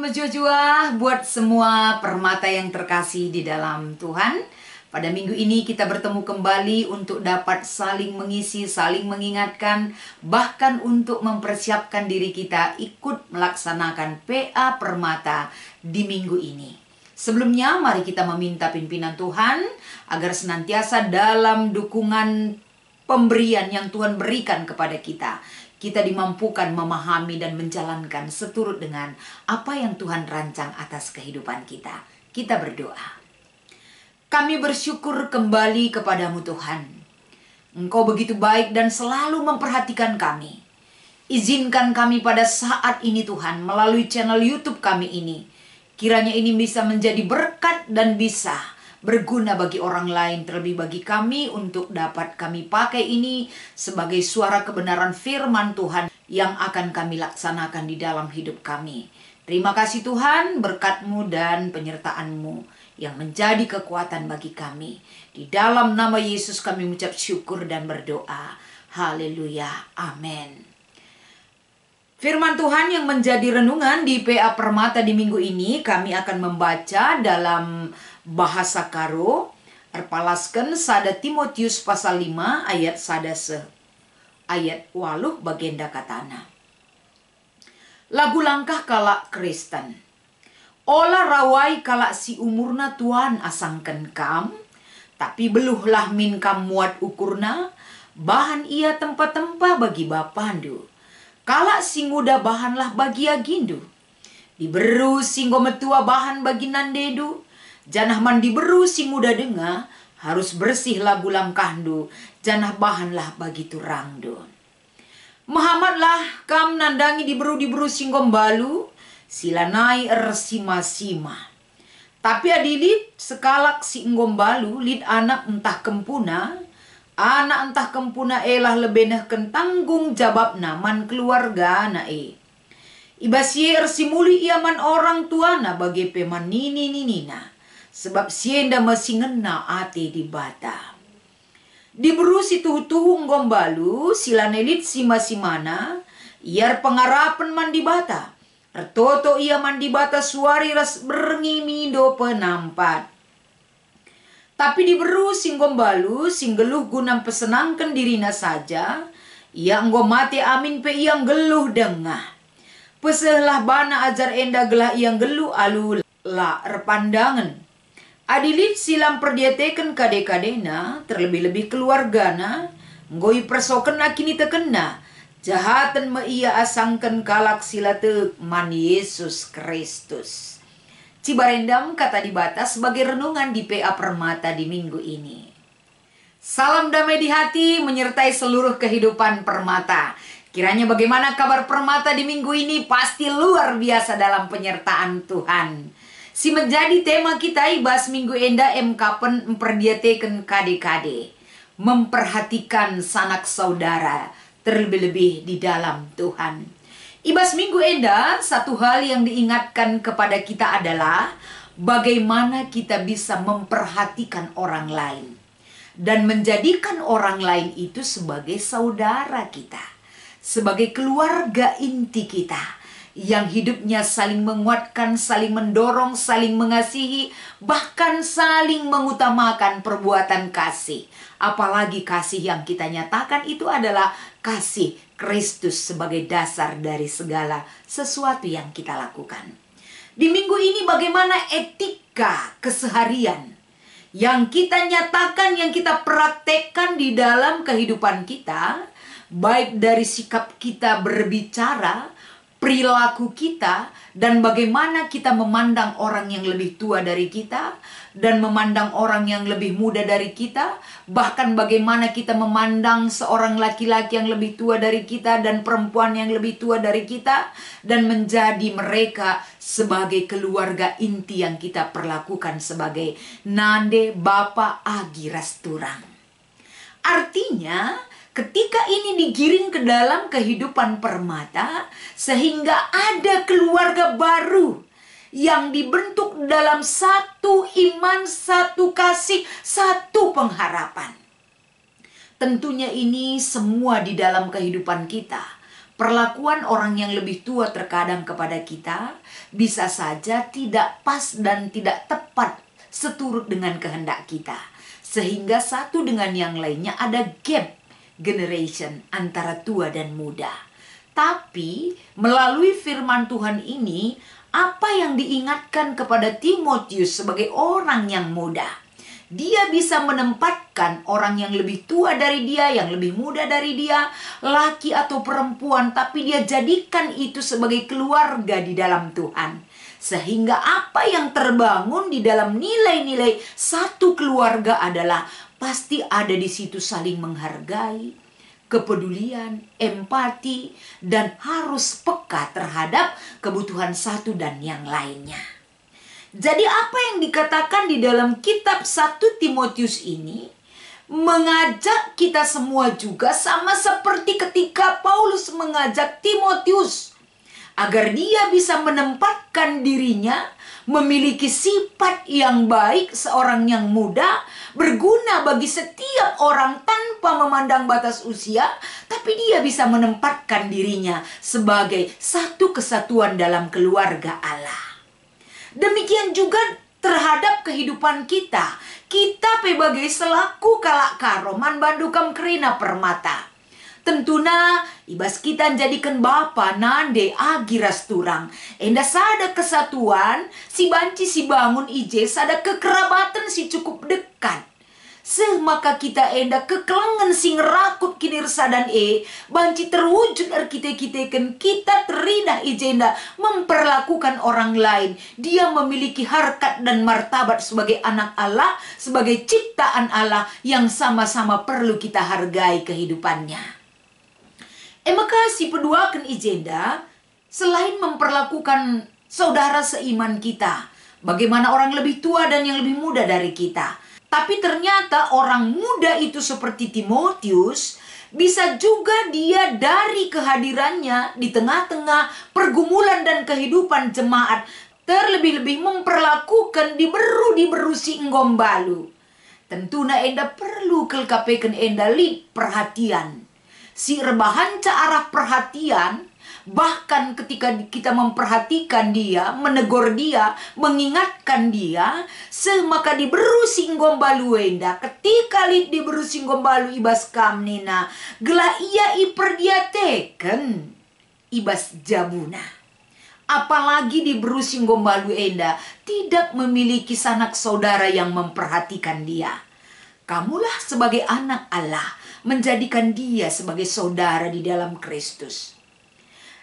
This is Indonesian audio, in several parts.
Shalom Jojua buat semua permata yang terkasih di dalam Tuhan. Pada minggu ini kita bertemu kembali untuk dapat saling mengisi, saling mengingatkan, bahkan untuk mempersiapkan diri kita ikut melaksanakan PA Permata di minggu ini. Sebelumnya mari kita meminta pimpinan Tuhan agar senantiasa dalam dukungan pemberian yang Tuhan berikan kepada kita, kita dimampukan memahami dan menjalankan seturut dengan apa yang Tuhan rancang atas kehidupan kita. Kita berdoa. Kami bersyukur kembali kepadamu Tuhan. Engkau begitu baik dan selalu memperhatikan kami. Izinkan kami pada saat ini Tuhan, melalui channel YouTube kami ini, kiranya ini bisa menjadi berkat dan bisa berguna bagi orang lain, terlebih bagi kami untuk dapat kami pakai ini sebagai suara kebenaran firman Tuhan yang akan kami laksanakan di dalam hidup kami. Terima kasih Tuhan, berkat-Mu dan penyertaan-Mu yang menjadi kekuatan bagi kami. Di dalam nama Yesus kami mengucap syukur dan berdoa. Haleluya. Amin. Firman Tuhan yang menjadi renungan di PA Permata di minggu ini, kami akan membaca dalam bahasa Karo, erpalaskan sada Timotius pasal 5 ayat sada ayat 8 bagenda katana. Lagu langkah kalak Kristen. Olah rawai kalak si umurna Tuhan asangken kam, tapi beluhlah min kam muat ukurna, bahan ia tempat-tempat bagi bapandu. Kalak si muda bahanlah bagi agindu. Diberu singgo metua bahan bagi nandedu. Janah mandi beru si muda denga, harus bersih lagu langkahdu, janah bahanlah bagi turangdu. Muhammadlah kam nandangi diberu singgom balu, silanai sima-sima. Tapi adilit sekalak si enggom balu, lid anak entah kempuna elah lebeneh kentanggung jawab naman keluarga nae. Ibasier simuli iaman orang tuana bagi peman nini-ninina. Sebab sienda masih ngena ate di bata. Diburu si tuhu-tuhu ngombalu, silanelit si masimana, iar pengarapan mandi bata. Ertoto ia mandi bata suari ras berengi mindo penampat. Tapi diberu si ngombalu, singgeluh gunam pesenangkan dirina saja, ia ngomate amin pe ia geluh dengah. Pesehlah bana ajar enda gelah ia geluh alu la erpandangan. Adilit silam perdiateken kade-kadena, terlebih-lebih keluargana, ngoi persoken kini tekena, jahatan me ia asangken kalak silate man Yesus Kristus. Cibarendam kata dibatas sebagai renungan di PA Permata di minggu ini. Salam damai di hati menyertai seluruh kehidupan Permata. Kiranya bagaimana kabar Permata di minggu ini pasti luar biasa dalam penyertaan Tuhan. Si menjadi tema kita ibas minggu enda kapan memperdiateken kade-kade. Memperhatikan sanak saudara terlebih-lebih di dalam Tuhan. Ibas minggu enda satu hal yang diingatkan kepada kita adalah bagaimana kita bisa memperhatikan orang lain. Dan menjadikan orang lain itu sebagai saudara kita. Sebagai keluarga inti kita. Yang hidupnya saling menguatkan, saling mendorong, saling mengasihi, bahkan saling mengutamakan perbuatan kasih. Apalagi kasih yang kita nyatakan itu adalah kasih Kristus sebagai dasar dari segala sesuatu yang kita lakukan. Di minggu ini bagaimana etika keseharian yang kita nyatakan, yang kita praktekkan di dalam kehidupan kita, baik dari sikap kita berbicara, perilaku kita, dan bagaimana kita memandang orang yang lebih tua dari kita, dan memandang orang yang lebih muda dari kita, bahkan bagaimana kita memandang seorang laki-laki yang lebih tua dari kita, dan perempuan yang lebih tua dari kita, dan menjadi mereka sebagai keluarga inti yang kita perlakukan sebagai nande, bapa, agi, rasturang. Artinya, ketika ini digiring ke dalam kehidupan Permata, sehingga ada keluarga baru yang dibentuk dalam satu iman, satu kasih, satu pengharapan. Tentunya ini semua di dalam kehidupan kita perlakuan orang yang lebih tua terkadang kepada kita bisa saja tidak pas dan tidak tepat seturut dengan kehendak kita. Sehingga satu dengan yang lainnya ada gap generation antara tua dan muda. Tapi melalui firman Tuhan ini, apa yang diingatkan kepada Timotius sebagai orang yang muda? Dia bisa menempatkan orang yang lebih tua dari dia, yang lebih muda dari dia, laki atau perempuan, tapi dia jadikan itu sebagai keluarga di dalam Tuhan. Sehingga apa yang terbangun di dalam nilai-nilai satu keluarga adalah pasti ada di situ saling menghargai, kepedulian, empati, dan harus peka terhadap kebutuhan satu dan yang lainnya. Jadi apa yang dikatakan di dalam kitab 1 Timotius ini mengajak kita semua juga sama seperti ketika Paulus mengajak Timotius agar dia bisa menempatkan dirinya memiliki sifat yang baik seorang yang muda, berguna bagi setiap orang tanpa memandang batas usia, tapi dia bisa menempatkan dirinya sebagai satu kesatuan dalam keluarga Allah. Demikian juga terhadap kehidupan kita. Kita sebagai selaku kalak karoman bandukam kerina permata. Tentuna ibas kita jadikan bapa nande agiras turang. Enda sada kesatuan si banci si bangun ije sada kekerabatan si cukup dekat. Maka kita enda kekelengan sing rakut kinirsa dan banci terwujud arkite-kiteken kita teridah ijenda memperlakukan orang lain. Dia memiliki harkat dan martabat sebagai anak Allah, sebagai ciptaan Allah yang sama-sama perlu kita hargai kehidupannya. Maka si peduakan ijenda selain memperlakukan saudara seiman kita, bagaimana orang lebih tua dan yang lebih muda dari kita. Tapi ternyata orang muda itu seperti Timotius bisa juga dia dari kehadirannya di tengah-tengah pergumulan dan kehidupan jemaat terlebih-lebih memperlakukan diberu si enggombalu. Tentuna enda perlu kelkapekan enda lid perhatian. Si rebahanca arah perhatian. Bahkan ketika kita memperhatikan dia, menegur dia, mengingatkan dia, semaka diberu singgombalu enda. Ketika lid diberu singgombalu ibas kamnina, gela ia iperdiateken ibas jabuna. Apalagi diberu singgombalu enda, tidak memiliki sanak saudara yang memperhatikan dia. Kamulah sebagai anak Allah, menjadikan dia sebagai saudara di dalam Kristus.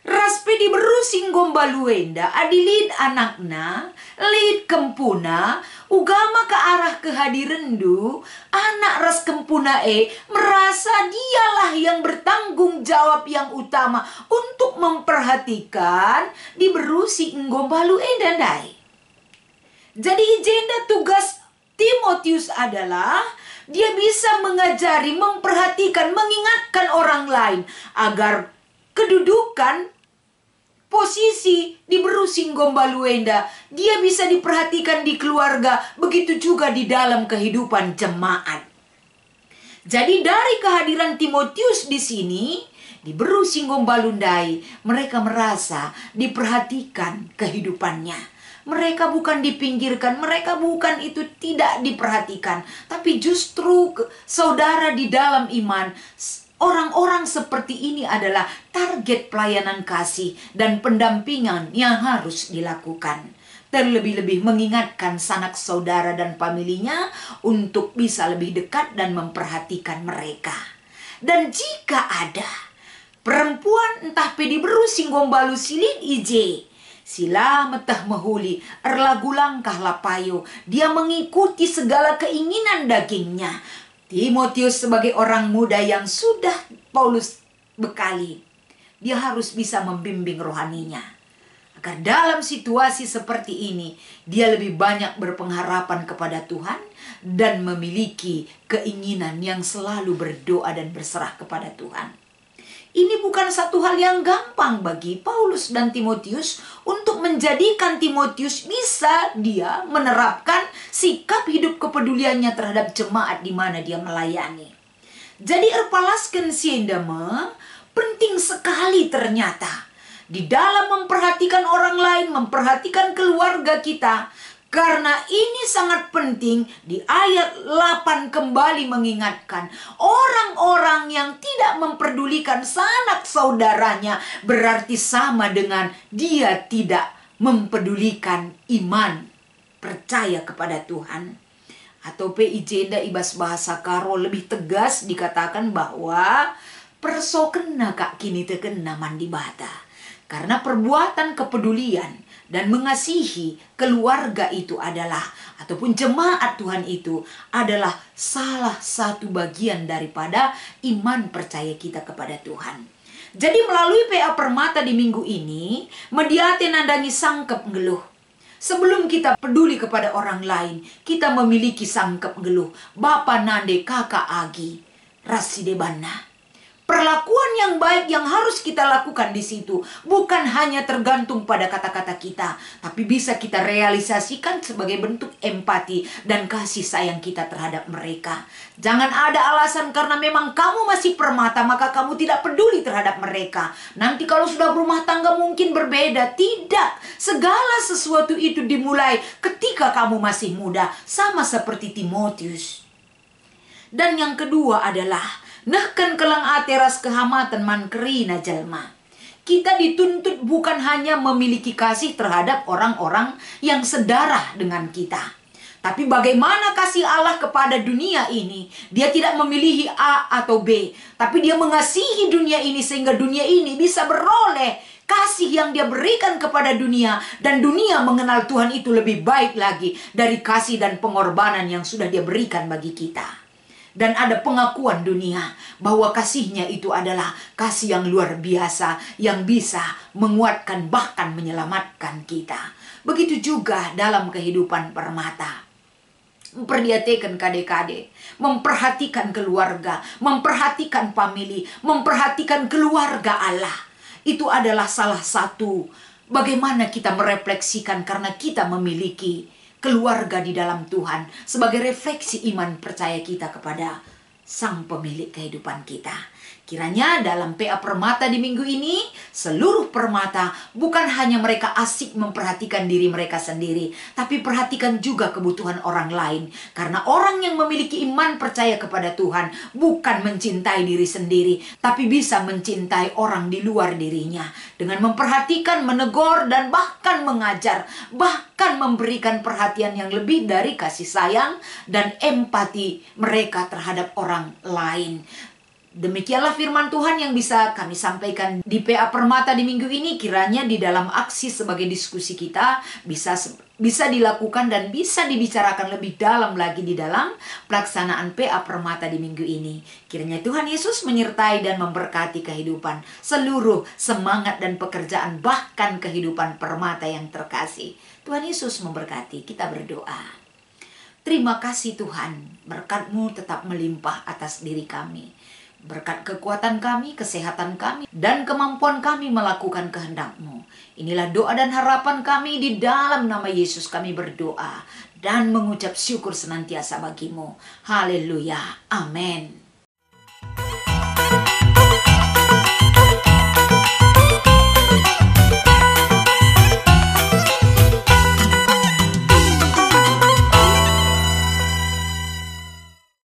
Raspe di berusing gombaluenda adilid anakna, lid kempuna, ugama ke arah kehadirendu, anak ras kempuna merasa dialah yang bertanggung jawab yang utama untuk memperhatikan di berusi gombaluenda dai. Jadi agenda tugas Timotius adalah dia bisa mengajari, memperhatikan, mengingatkan orang lain agar kedudukan posisi di berusing gombaluenda dia bisa diperhatikan di keluarga, begitu juga di dalam kehidupan jemaat. Jadi dari kehadiran Timotius di sini di berusing gombalundai, mereka merasa diperhatikan kehidupannya. Mereka bukan dipinggirkan, mereka bukan itu tidak diperhatikan, tapi justru saudara di dalam iman. Orang-orang seperti ini adalah target pelayanan kasih dan pendampingan yang harus dilakukan. Terlebih-lebih mengingatkan sanak saudara dan familinya untuk bisa lebih dekat dan memperhatikan mereka. Dan jika ada perempuan entah pedi berusing gombalu silid ije, sila metah mahuli erlagu langkah lapayo, dia mengikuti segala keinginan dagingnya. Timotius sebagai orang muda yang sudah Paulus bekali, dia harus bisa membimbing rohaninya. Agar dalam situasi seperti ini, dia lebih banyak berpengharapan kepada Tuhan dan memiliki keinginan yang selalu berdoa dan berserah kepada Tuhan. Ini bukan satu hal yang gampang bagi Paulus dan Timotius untuk menjadikan Timotius bisa dia menerapkan sikap hidup kepeduliannya terhadap jemaat di mana dia melayani. Jadi erpalaskan siendama, Penting sekali ternyata di dalam memperhatikan orang lain, memperhatikan keluarga kita. Karena ini sangat penting. Di ayat 8 kembali mengingatkan, orang-orang yang tidak memperdulikan sanak saudaranya berarti sama dengan dia tidak mempedulikan iman percaya kepada Tuhan. Atau PIJ nda ibas bahasa karo lebih tegas dikatakan bahwa perso kena kak kini tekena mandi bata. Karena perbuatan kepedulian dan mengasihi keluarga itu adalah, ataupun jemaat Tuhan itu adalah salah satu bagian daripada iman percaya kita kepada Tuhan. Jadi melalui PA Permata di minggu ini, mediate nandangi sangkep ngeluh. Sebelum kita peduli kepada orang lain, kita memiliki sangkep ngeluh. Bapa nande kakak agi, raside bana. Perlakuan yang baik yang harus kita lakukan di situ bukan hanya tergantung pada kata-kata kita, tapi bisa kita realisasikan sebagai bentuk empati dan kasih sayang kita terhadap mereka. Jangan ada alasan karena memang kamu masih permata maka kamu tidak peduli terhadap mereka. Nanti kalau sudah berumah tangga mungkin berbeda. Tidak, segala sesuatu itu dimulai ketika kamu masih muda, sama seperti Timotius. Dan yang kedua adalah nahkan kelang ateras kehamatan mankerina jalma. Kita dituntut bukan hanya memiliki kasih terhadap orang-orang yang sedarah dengan kita, tapi bagaimana kasih Allah kepada dunia ini. Dia tidak memilih A atau B, tapi dia mengasihi dunia ini sehingga dunia ini bisa beroleh kasih yang dia berikan kepada dunia. Dan dunia mengenal Tuhan itu lebih baik lagi dari kasih dan pengorbanan yang sudah dia berikan bagi kita. Dan ada pengakuan dunia bahwa kasihnya itu adalah kasih yang luar biasa, yang bisa menguatkan bahkan menyelamatkan kita. Begitu juga dalam kehidupan permata. Memperhatikan kade-kade, memperhatikan keluarga, memperhatikan famili, memperhatikan keluarga Allah. Itu adalah salah satu bagaimana kita merefleksikan karena kita memiliki keluarga di dalam Tuhan sebagai refleksi iman percaya kita kepada Sang Pemilik kehidupan kita. Kiranya dalam PA Permata di minggu ini, seluruh permata bukan hanya mereka asik memperhatikan diri mereka sendiri, tapi perhatikan juga kebutuhan orang lain. Karena orang yang memiliki iman percaya kepada Tuhan bukan mencintai diri sendiri, tapi bisa mencintai orang di luar dirinya. Dengan memperhatikan, menegur, dan bahkan mengajar, bahkan memberikan perhatian yang lebih dari kasih sayang dan empati mereka terhadap orang lain. Demikianlah firman Tuhan yang bisa kami sampaikan di PA Permata di minggu ini. Kiranya di dalam aksi sebagai diskusi kita bisa dilakukan dan bisa dibicarakan lebih dalam lagi di dalam pelaksanaan PA Permata di minggu ini. Kiranya Tuhan Yesus menyertai dan memberkati kehidupan seluruh semangat dan pekerjaan, bahkan kehidupan permata yang terkasih. Tuhan Yesus memberkati. Kita berdoa. Terima kasih Tuhan, berkat-Mu tetap melimpah atas diri kami. Berkat kekuatan kami, kesehatan kami, dan kemampuan kami melakukan kehendak-Mu. Inilah doa dan harapan kami, di dalam nama Yesus kami berdoa dan mengucap syukur senantiasa bagi-Mu. Haleluya. Amin.